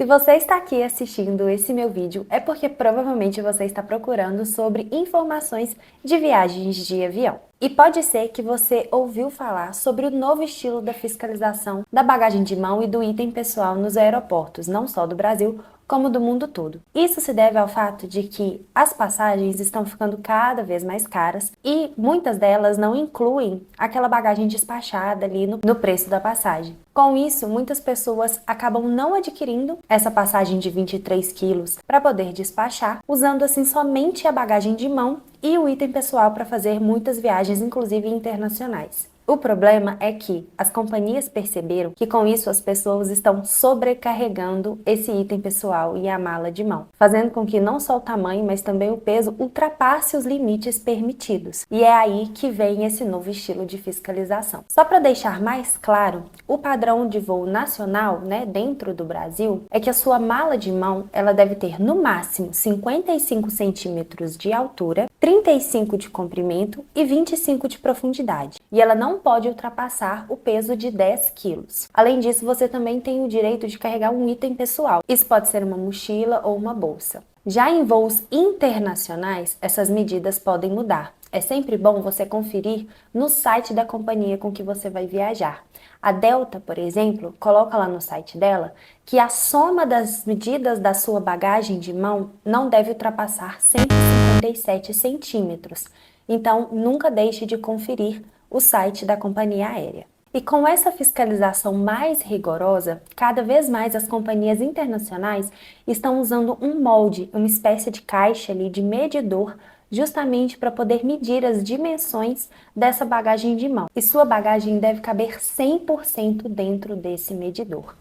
Se você está aqui assistindo esse meu vídeo, é porque provavelmente você está procurando sobre informações de viagens de avião. E pode ser que você ouviu falar sobre o novo estilo da fiscalização da bagagem de mão e do item pessoal nos aeroportos, não só do Brasil, como do mundo todo. Isso se deve ao fato de que as passagens estão ficando cada vez mais caras e muitas delas não incluem aquela bagagem despachada ali no preço da passagem. Com isso, muitas pessoas acabam não adquirindo essa passagem de 23 quilos para poder despachar, usando assim somente a bagagem de mão e o item pessoal para fazer muitas viagens, inclusive internacionais. O problema é que as companhias perceberam que com isso as pessoas estão sobrecarregando esse item pessoal e a mala de mão, fazendo com que não só o tamanho, mas também o peso ultrapasse os limites permitidos. E é aí que vem esse novo estilo de fiscalização. Só para deixar mais claro, o padrão de voo nacional, dentro do Brasil, é que a sua mala de mão, ela deve ter no máximo 55 centímetros de altura, 35 de comprimento e 25 de profundidade. E ela não pode ultrapassar o peso de 10 quilos. Além disso, você também tem o direito de carregar um item pessoal. Isso pode ser uma mochila ou uma bolsa. Já em voos internacionais, essas medidas podem mudar. É sempre bom você conferir no site da companhia com que você vai viajar. A Delta, por exemplo, coloca lá no site dela que a soma das medidas da sua bagagem de mão não deve ultrapassar 157 centímetros. Então, nunca deixe de conferir o site da companhia aérea. E com essa fiscalização mais rigorosa, cada vez mais as companhias internacionais estão usando um molde, uma espécie de caixa ali de medidor, justamente para poder medir as dimensões dessa bagagem de mão. E sua bagagem deve caber 100% dentro desse medidor.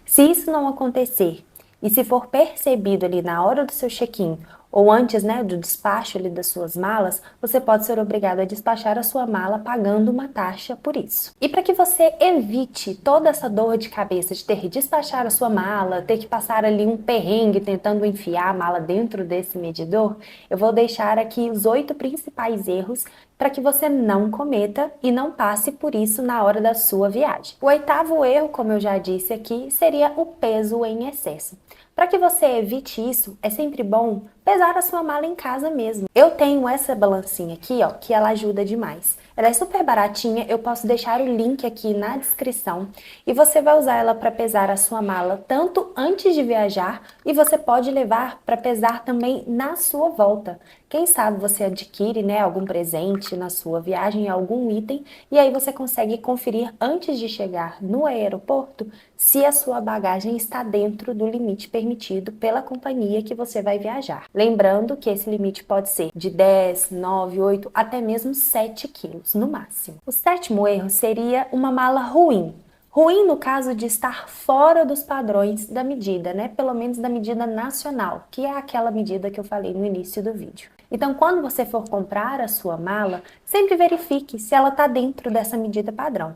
Se isso não acontecer e se for percebido ali na hora do seu check-in ou antes, do despacho ali das suas malas, você pode ser obrigado a despachar a sua mala pagando uma taxa por isso. E para que você evite toda essa dor de cabeça de ter que despachar a sua mala, ter que passar ali um perrengue tentando enfiar a mala dentro desse medidor, eu vou deixar aqui os 8 principais erros para que você não cometa e não passe por isso na hora da sua viagem. O 8º erro, como eu já disse aqui, seria o peso em excesso. Para que você evite isso, é sempre bom pesar a sua mala em casa mesmo. Eu tenho essa balancinha aqui, que ela ajuda demais. Ela é super baratinha, eu posso deixar o link aqui na descrição e você vai usar ela para pesar a sua mala tanto antes de viajar e você pode levar para pesar também na sua volta. Quem sabe você adquire, algum presente na sua viagem, algum item, e aí você consegue conferir antes de chegar no aeroporto se a sua bagagem está dentro do limite permitido pela companhia que você vai viajar. Lembrando que esse limite pode ser de 10, 9, 8, até mesmo 7 quilos no máximo. O 7º erro seria uma mala ruim. Ruim no caso de estar fora dos padrões da medida, pelo menos da medida nacional, que é aquela medida que eu falei no início do vídeo. Então, quando você for comprar a sua mala, sempre verifique se ela está dentro dessa medida padrão.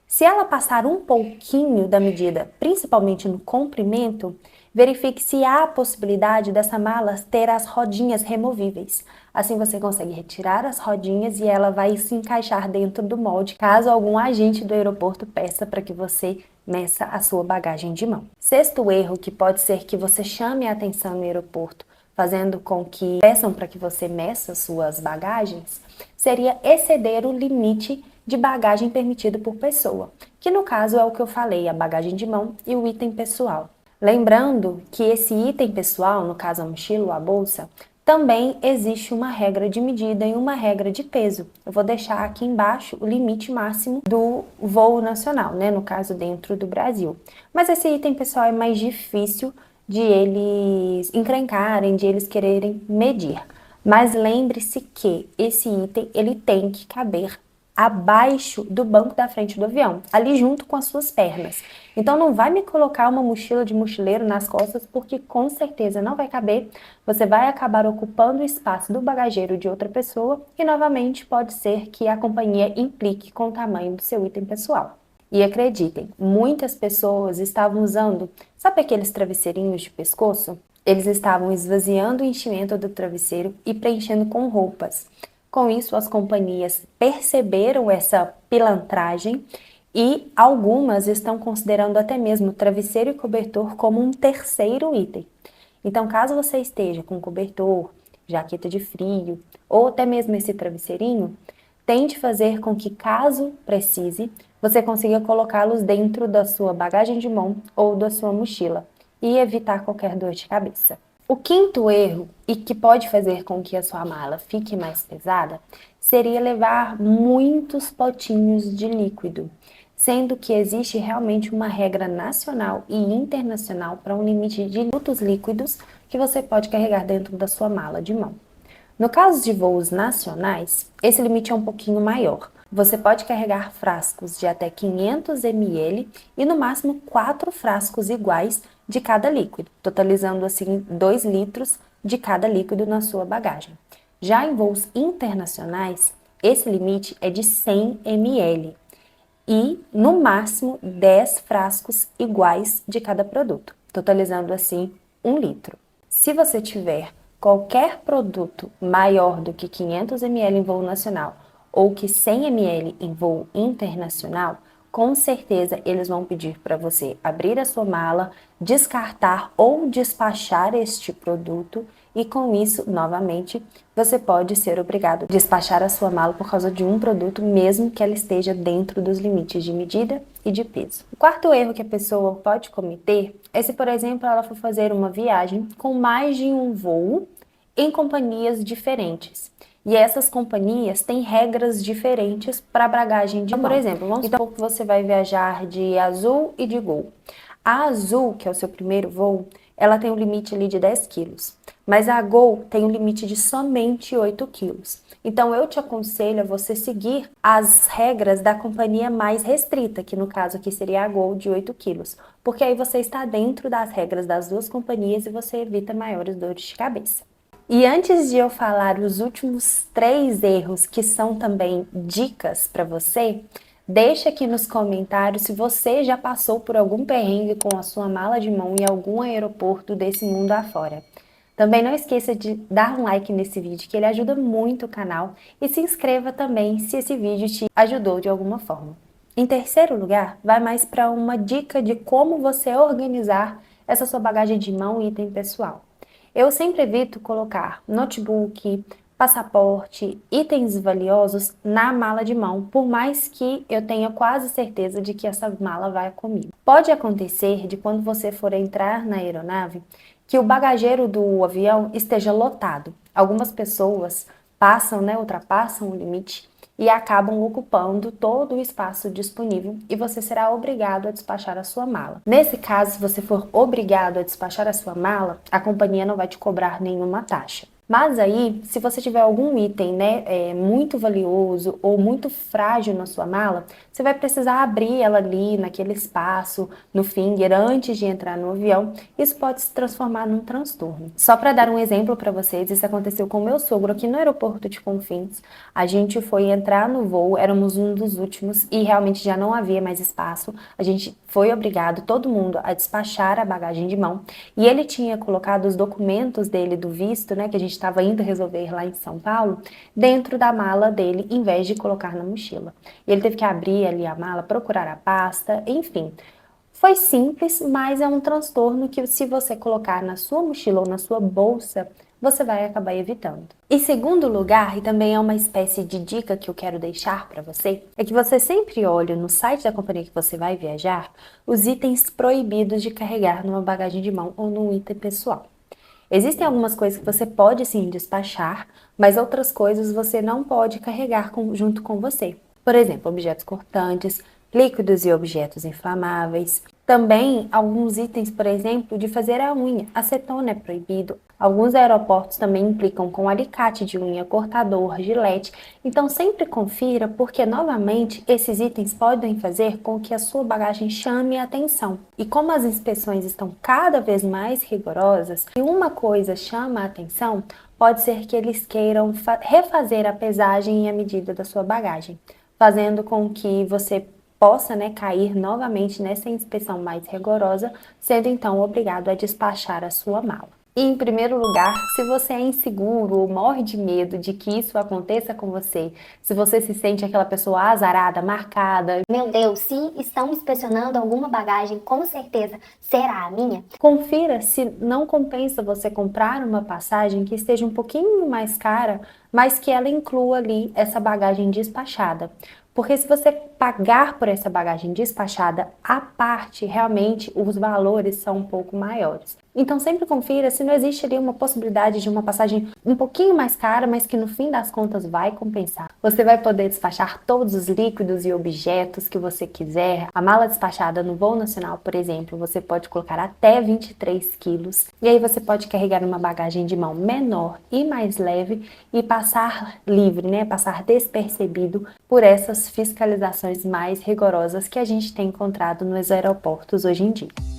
Se ela passar um pouquinho da medida, principalmente no comprimento, verifique se há a possibilidade dessa mala ter as rodinhas removíveis. Assim você consegue retirar as rodinhas e ela vai se encaixar dentro do molde, caso algum agente do aeroporto peça para que você meça a sua bagagem de mão. 6º erro, que pode ser que você chame a atenção no aeroporto, fazendo com que peçam para que você meça suas bagagens, seria exceder o limite de bagagem permitido por pessoa, que no caso é o que eu falei, a bagagem de mão e o item pessoal. Lembrando que esse item pessoal, no caso a mochila ou a bolsa, também existe uma regra de medida e uma regra de peso. Eu vou deixar aqui embaixo o limite máximo do voo nacional, no caso dentro do Brasil. Mas esse item pessoal é mais difícil de eles encrencarem, de eles quererem medir. Mas lembre-se que esse item ele tem que caber abaixo do banco da frente do avião, ali junto com as suas pernas. Então não vai me colocar uma mochila de mochileiro nas costas, porque com certeza não vai caber, você vai acabar ocupando o espaço do bagageiro de outra pessoa e novamente pode ser que a companhia implique com o tamanho do seu item pessoal. E acreditem, muitas pessoas estavam usando, sabe aqueles travesseirinhos de pescoço? Eles estavam esvaziando o enchimento do travesseiro e preenchendo com roupas. Com isso, as companhias perceberam essa pilantragem E algumas estão considerando até mesmo travesseiro e cobertor como um terceiro item. Então, caso você esteja com cobertor, jaqueta de frio ou até mesmo esse travesseirinho, tente fazer com que, caso precise, você consiga colocá-los dentro da sua bagagem de mão ou da sua mochila e evitar qualquer dor de cabeça. O quinto erro, e que pode fazer com que a sua mala fique mais pesada, seria levar muitos potinhos de líquido, sendo que existe realmente uma regra nacional e internacional para um limite de produtos líquidos que você pode carregar dentro da sua mala de mão. No caso de voos nacionais, esse limite é um pouquinho maior. Você pode carregar frascos de até 500 ml e no máximo 4 frascos iguais de cada líquido, totalizando assim 2 litros de cada líquido na sua bagagem. Já em voos internacionais, esse limite é de 100 ml e no máximo 10 frascos iguais de cada produto, totalizando assim 1 litro. Se você tiver qualquer produto maior do que 500 ml em voo nacional ou que 100 ml em voo internacional, com certeza eles vão pedir para você abrir a sua mala, descartar ou despachar este produto e com isso, novamente, você pode ser obrigado a despachar a sua mala por causa de um produto, mesmo que ela esteja dentro dos limites de medida e de peso. O quarto erro que a pessoa pode cometer é se, por exemplo, ela for fazer uma viagem com mais de um voo em companhias diferentes. E essas companhias têm regras diferentes para a bagagem de mão. Por exemplo, vamos supor que você vai viajar de Azul e de Gol. A Azul, que é o seu primeiro voo, ela tem um limite ali de 10 quilos. Mas a Gol tem um limite de somente 8 quilos. Então, eu te aconselho a você seguir as regras da companhia mais restrita, que no caso aqui seria a Gol de 8 quilos. Porque aí você está dentro das regras das duas companhias e você evita maiores dores de cabeça. E antes de eu falar os últimos 3 erros que são também dicas para você, deixa aqui nos comentários se você já passou por algum perrengue com a sua mala de mão em algum aeroporto desse mundo afora. Também não esqueça de dar um like nesse vídeo, que ele ajuda muito o canal, e se inscreva também se esse vídeo te ajudou de alguma forma. Em terceiro lugar, vai mais para uma dica de como você organizar essa sua bagagem de mão e item pessoal. Eu sempre evito colocar notebook, passaporte, itens valiosos na mala de mão, por mais que eu tenha quase certeza de que essa mala vai comigo. Pode acontecer de quando você for entrar na aeronave, que o bagageiro do avião esteja lotado. Algumas pessoas ultrapassam o limite e acabam ocupando todo o espaço disponível e você será obrigado a despachar a sua mala. Nesse caso, se você for obrigado a despachar a sua mala, a companhia não vai te cobrar nenhuma taxa. Mas aí, se você tiver algum item, muito valioso ou muito frágil na sua mala, você vai precisar abrir ela ali naquele espaço, no finger, antes de entrar no avião. Isso pode se transformar num transtorno. Só para dar um exemplo para vocês, isso aconteceu com o meu sogro aqui no aeroporto de Confins. A gente foi entrar no voo, éramos um dos últimos e realmente já não havia mais espaço. A gente foi obrigado, todo mundo, a despachar a bagagem de mão. E ele tinha colocado os documentos dele do visto, que a gente estava indo resolver lá em São Paulo, dentro da mala dele, em vez de colocar na mochila. E ele teve que abrir ali a mala, procurar a pasta, enfim. Foi simples, mas é um transtorno que se você colocar na sua mochila ou na sua bolsa, você vai acabar evitando. Em segundo lugar, e também é uma espécie de dica que eu quero deixar para você, é que você sempre olhe no site da companhia que você vai viajar os itens proibidos de carregar numa bagagem de mão ou num item pessoal. Existem algumas coisas que você pode sim despachar, mas outras coisas você não pode carregar junto com você. Por exemplo, objetos cortantes, líquidos e objetos inflamáveis. Também alguns itens, por exemplo, de fazer a unha. Acetona é proibido. Alguns aeroportos também implicam com alicate de unha, cortador, gilete. Então sempre confira, porque novamente esses itens podem fazer com que a sua bagagem chame a atenção. E como as inspeções estão cada vez mais rigorosas, se uma coisa chama a atenção, pode ser que eles queiram refazer a pesagem e a medida da sua bagagem, fazendo com que você possa cair novamente nessa inspeção mais rigorosa, sendo então obrigado a despachar a sua mala. E, em primeiro lugar, se você é inseguro ou morre de medo de que isso aconteça com você, se você se sente aquela pessoa azarada, marcada, Meu Deus, se estão inspecionando alguma bagagem, com certeza será a minha. confira se não compensa você comprar uma passagem que esteja um pouquinho mais cara, mas que ela inclua ali essa bagagem despachada. Porque se você pagar por essa bagagem despachada, à parte, realmente os valores são um pouco maiores. Então sempre confira se não existe ali uma possibilidade de uma passagem um pouquinho mais cara, mas que no fim das contas vai compensar. Você vai poder despachar todos os líquidos e objetos que você quiser. A mala despachada no voo nacional, por exemplo, você pode colocar até 23 quilos. E aí você pode carregar uma bagagem de mão menor e mais leve e passar livre, né? Passar despercebido por essas fiscalizações mais rigorosas que a gente tem encontrado nos aeroportos hoje em dia.